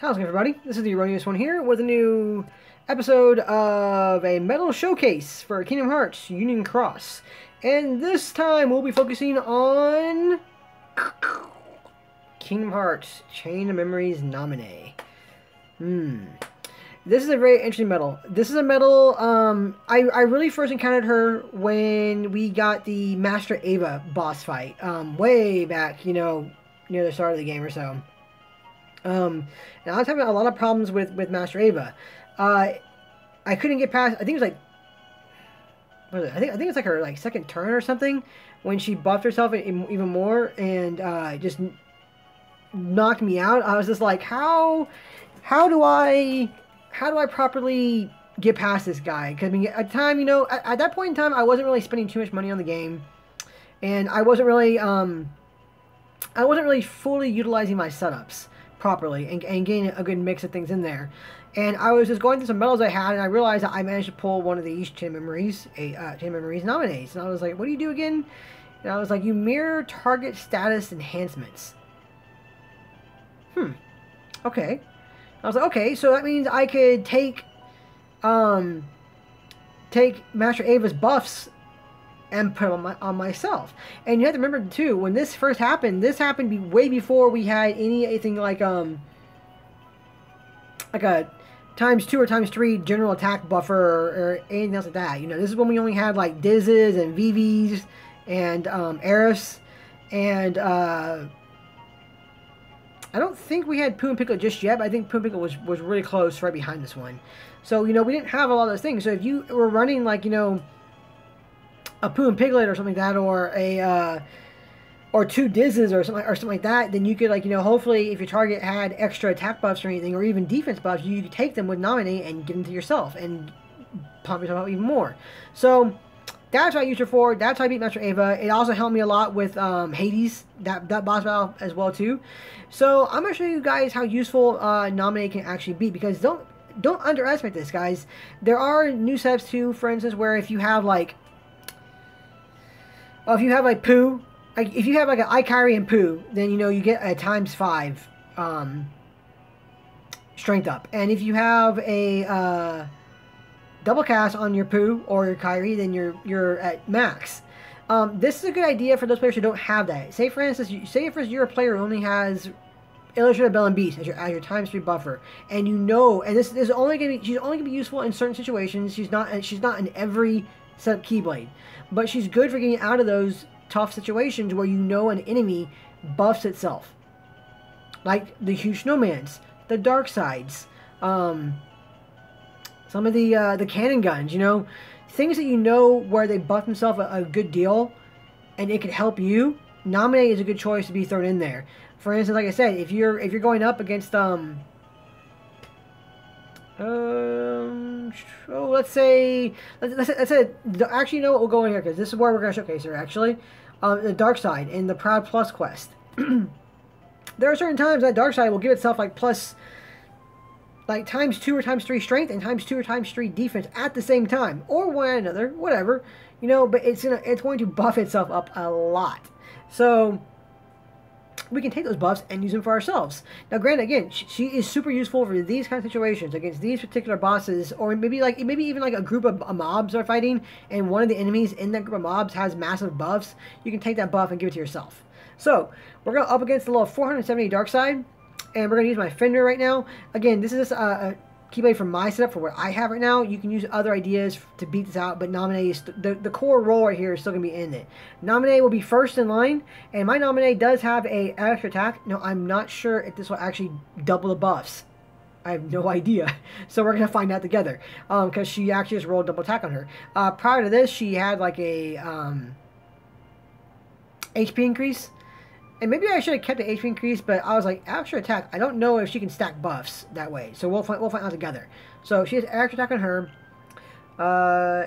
How's it going, everybody? This is the erroneous one here with a new episode of a medal showcase for Kingdom Hearts Union Cross. And this time we'll be focusing on Kingdom Hearts Chain of Memories Namine. This is a very interesting medal. This is a medal, I really first encountered her when we got the Master Ava boss fight, way back, near the start of the game or so. And I was having a lot of problems with Master Ava. I couldn't get past, I think it was like, what was it? I think it's like her second turn or something when she buffed herself even more and just knocked me out. I was just like, how do I properly get past this guy? Because I mean, at the time, at that point in time, I wasn't really spending too much money on the game, and I wasn't really fully utilizing my setups properly and getting a good mix of things in there. And I was just going through some medals I had, and I realized that I managed to pull one of these Chain Memories Nomines. And I was like, what do you do again? And I was like, you mirror target status enhancements. Okay. I was like, okay, so that means I could take Master Ava's buffs and put them on myself. And you have to remember too, when this first happened, this happened way before we had anything like a ×2 or ×3 general attack buffer or anything else like that. This is when we only had like Dizzes and VVs and Aeriths, and I don't think we had Pooh and Piccolo just yet, but I think Pooh and Piccolo was really close right behind this one. So, we didn't have a lot of those things. So if you were running like, a Pooh and Piglet or something like that, or two Dizzes or something like that, then you could hopefully if your target had extra attack buffs or anything, or even defense buffs, you could take them with Nomine and give them to yourself and pump yourself up even more. So that's what I used her for. That's how I beat Master Ava. It also helped me a lot with Hades, that boss battle as well too. So I'm gonna show you guys how useful Nomine can actually be, because don't underestimate this, guys. There are new setups too, for instance, where if you have like Pooh, if you have like an Ikari and Pooh, then you get a ×5 strength up. And if you have a double cast on your Pooh or your Kairi, then you're at max. This is a good idea for those players who don't have that. Say for instance, you're a player who only has Illustrated Bell and Beast as your ×3 buffer, and and this is only she's only gonna be useful in certain situations. She's not in every setup Keyblade, but she's good for getting out of those tough situations where an enemy buffs itself, like the huge snowmans, the dark sides, some of the cannon guns, things that where they buff themselves a good deal, and it could help you. Nomine is a good choice to be thrown in there. For instance, like I said, if you're going up against let's say actually, we'll go in here because this is where we're going to showcase her actually. The dark side in the Proud Plus quest. There are certain times that dark side will give itself plus like ×2 or ×3 strength and ×2 or ×3 defense at the same time, or one another, whatever, but it's going to buff itself up a lot. So we can take those buffs and use them for ourselves. Now, granted, again, she is super useful for these kind of situations against these particular bosses, or maybe even like a group of mobs are fighting, and one of the enemies in that group of mobs has massive buffs. You can take that buff and give it to yourself. So we're going up against the level 470 dark side, and we're going to use my Fender right now. Again, this is a Keyblade from my setup for what I have right now. You can use other ideas to beat this out, but Nomine is the core role right here is still going to be in it. Nomine will be first in line, and my Nomine does have a extra attack. Now, I'm not sure if this will actually double the buffs. I have no idea. So we're going to find out together, because she actually just rolled double attack on her. Prior to this, she had like a HP increase. And maybe I should have kept the HP increase, but I was like, extra attack. I don't know if she can stack buffs that way. So we'll find out together. So she has extra attack on her.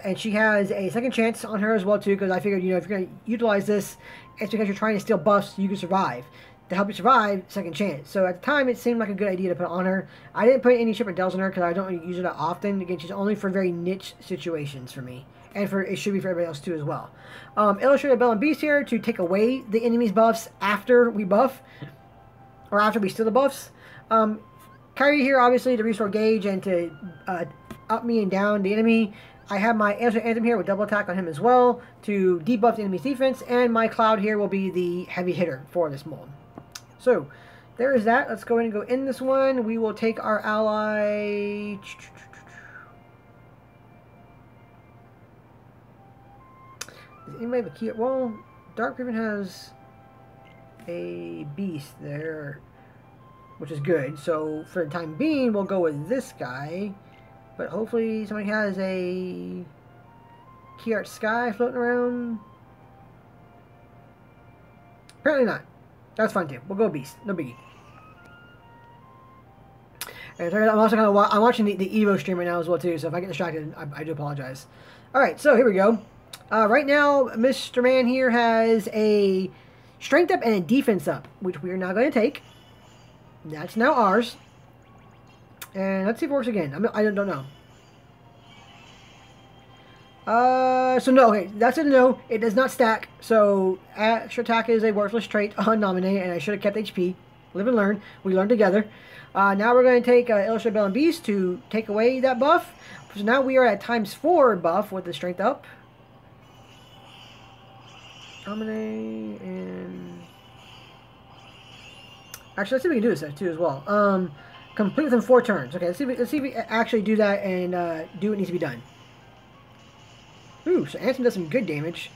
And she has a second chance on her as well, too. Because I figured, if you're going to utilize this, it's because you're trying to steal buffs so you can survive. To help you survive, second chance. So at the time, it seemed like a good idea to put on her. I didn't put any Chip and Dells on her because I don't really use her that often. Again, she's only for very niche situations for me. And it should be for everybody else too as well. Illustrated Bell and Beast here to take away the enemy's buffs after we buff, or after we steal the buffs. Kyrie here, obviously, to restore gauge and to up me and down the enemy. I have my Answer Anthem here with double attack on him as well to debuff the enemy's defense, and my Cloud here will be the heavy hitter for this mold. So, there is that. Let's go ahead and go in this one. We will take our ally... Does anybody have a key? Well, Dark Griffin has a beast there, which is good. So, for the time being, we'll go with this guy. But hopefully somebody has a Key Art Sky floating around. Apparently not. That's fine too. We'll go Beast. No biggie. And I'm also I'm watching the Evo stream right now as well too. So if I get distracted, I do apologize. All right, so here we go. Right now, Mr. Man here has a Strength up and a Defense up, which we are now going to take. That's now ours. And let's see if it works again. I don't know. So no, okay, that's a no. It does not stack. So extra attack is a worthless trait on Nomine, and I should have kept HP. Live and learn. We learn together. Now we're going to take Illustrated Bell and Beast to take away that buff. So now we are at ×4 buff with the strength up. Nomine and... Actually, let's see if we can do this too as well. Complete within 4 turns. Okay, let's see if we actually do that and do what needs to be done. Ooh, so Ansem does some good damage.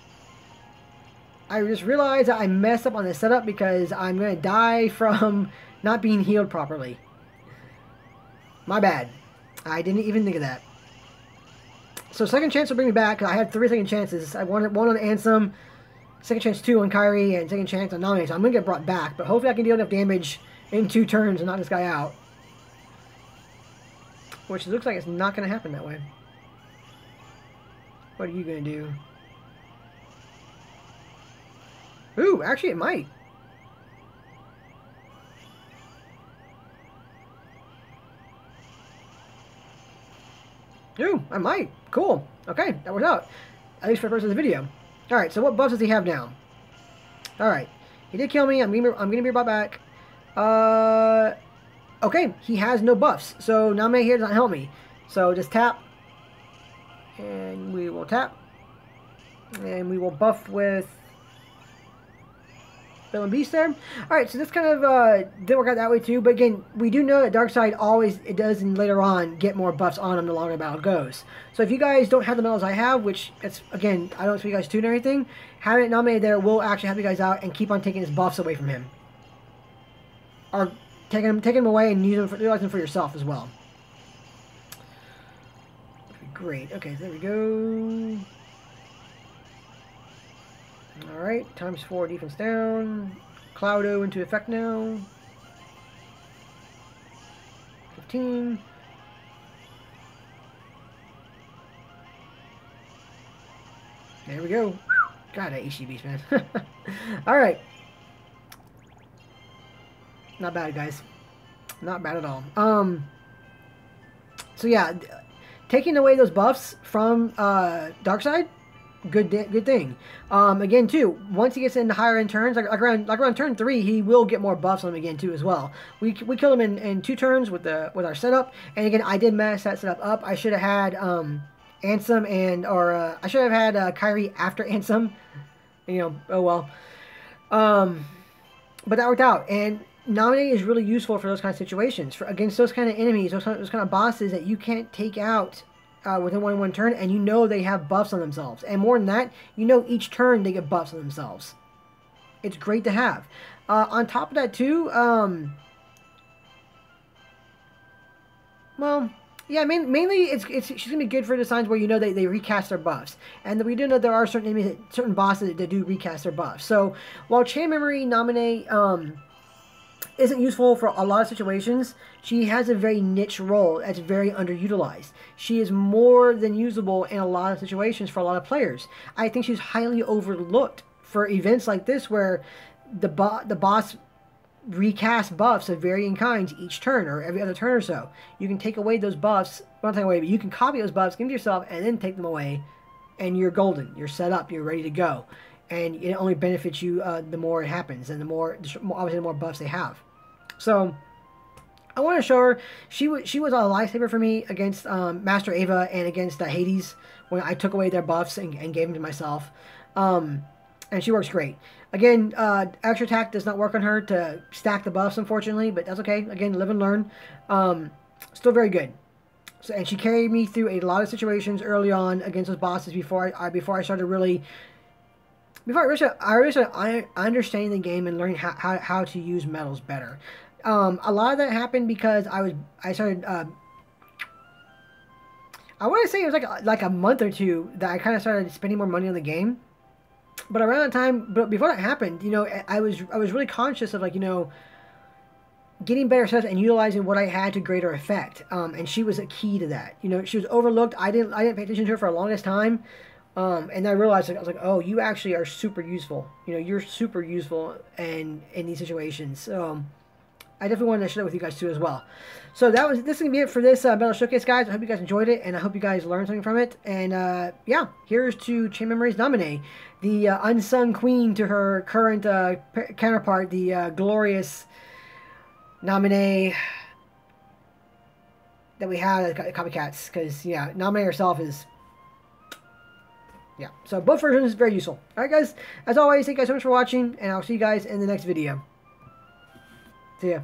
I just realized that I messed up on the setup because I'm going to die from not being healed properly. My bad. I didn't even think of that. So second chance will bring me back. I had 3 second chances. I wanted 1 on Ansem, second chance 2 on Kyrie, and second chance on Nomine. So I'm going to get brought back. But hopefully I can deal enough damage in 2 turns and knock this guy out. Which looks like it's not going to happen that way. What are you going to do? Ooh, actually it might. Ooh, I might. Cool. Okay, that worked out. At least for the purpose of the video. Alright, so what buffs does he have now? Alright. He did kill me. I'm gonna be brought back. Okay, he has no buffs. So Namine here does not help me. So just tap. And we will tap. And we will buff with Bill and Beast there. Alright, so this kind of didn't work out that way too. But again, we do know that Darkseid always, it does and later on, get more buffs on him the longer the battle goes. So if you guys don't have the medals I have, which, it's again, I don't expect you guys to do anything, having it nominated there will actually help you guys out and keep on taking his buffs away from him. Or taking them away and using them for yourself as well. Great. Okay, there we go. Alright, ×4 defense down. Cloudo into effect now. 15. There we go. God, that HC beast, man. Alright. Not bad, guys. Not bad at all. So yeah, taking away those buffs from Darkseid, good thing. Again, too, once he gets into higher end turns, like around turn 3, he will get more buffs on him again too as well. We killed him in 2 turns with our setup, and again, I did mess that setup up. I should have had Ansem I should have had Kyrie after Ansem. You know, oh well. But that worked out, and Nomine is really useful for those kind of situations, against those kind of enemies, those kind of bosses that you can't take out within one turn, and you know they have buffs on themselves. And more than that, you know each turn they get buffs on themselves. It's great to have. On top of that too, well, yeah, mainly she's gonna be good for designs where you know they recast their buffs, and we do know there are certain enemies, certain bosses that do recast their buffs. So while Chain Memory Nomine isn't useful for a lot of situations, she has a very niche role that's very underutilized. She is more than usable in a lot of situations for a lot of players. I think she's highly overlooked for events like this where the boss recast buffs of varying kinds each turn or every other turn or so. You can take away those buffs, not take away, but you can copy those buffs, give them to yourself, and then take them away, and you're golden. You're set up. You're ready to go. And it only benefits you the more it happens, and obviously the more buffs they have. So I want to show her she was a lifesaver for me against Master Ava and against Hades when I took away their buffs and gave them to myself. And she works great. Again, extra attack does not work on her to stack the buffs, unfortunately, but that's okay. Again, live and learn. Still very good. So, and she carried me through a lot of situations early on against those bosses before I started really I really started understanding the game and learning how to use metals better. A lot of that happened because I started. I want to say it was like a month or two that I kind of started spending more money on the game. But around that time, but before that happened, I was really conscious of getting better stuff and utilizing what I had to greater effect. And she was a key to that. She was overlooked. I didn't pay attention to her for the longest time. And I realized, I was like, oh, you actually are super useful. You're super useful in these situations. So I definitely wanted to share that with you guys too as well. So this is gonna be it for this Metal Showcase, guys. I hope you guys enjoyed it, and I hope you guys learned something from it. And yeah, here's to Chain Memories Namine, the unsung queen to her current counterpart, the glorious Namine that we have at Copycats. Because yeah, Namine herself is. Yeah, so both versions very useful. Alright guys, as always, thank you guys so much for watching, and I'll see you guys in the next video. See ya.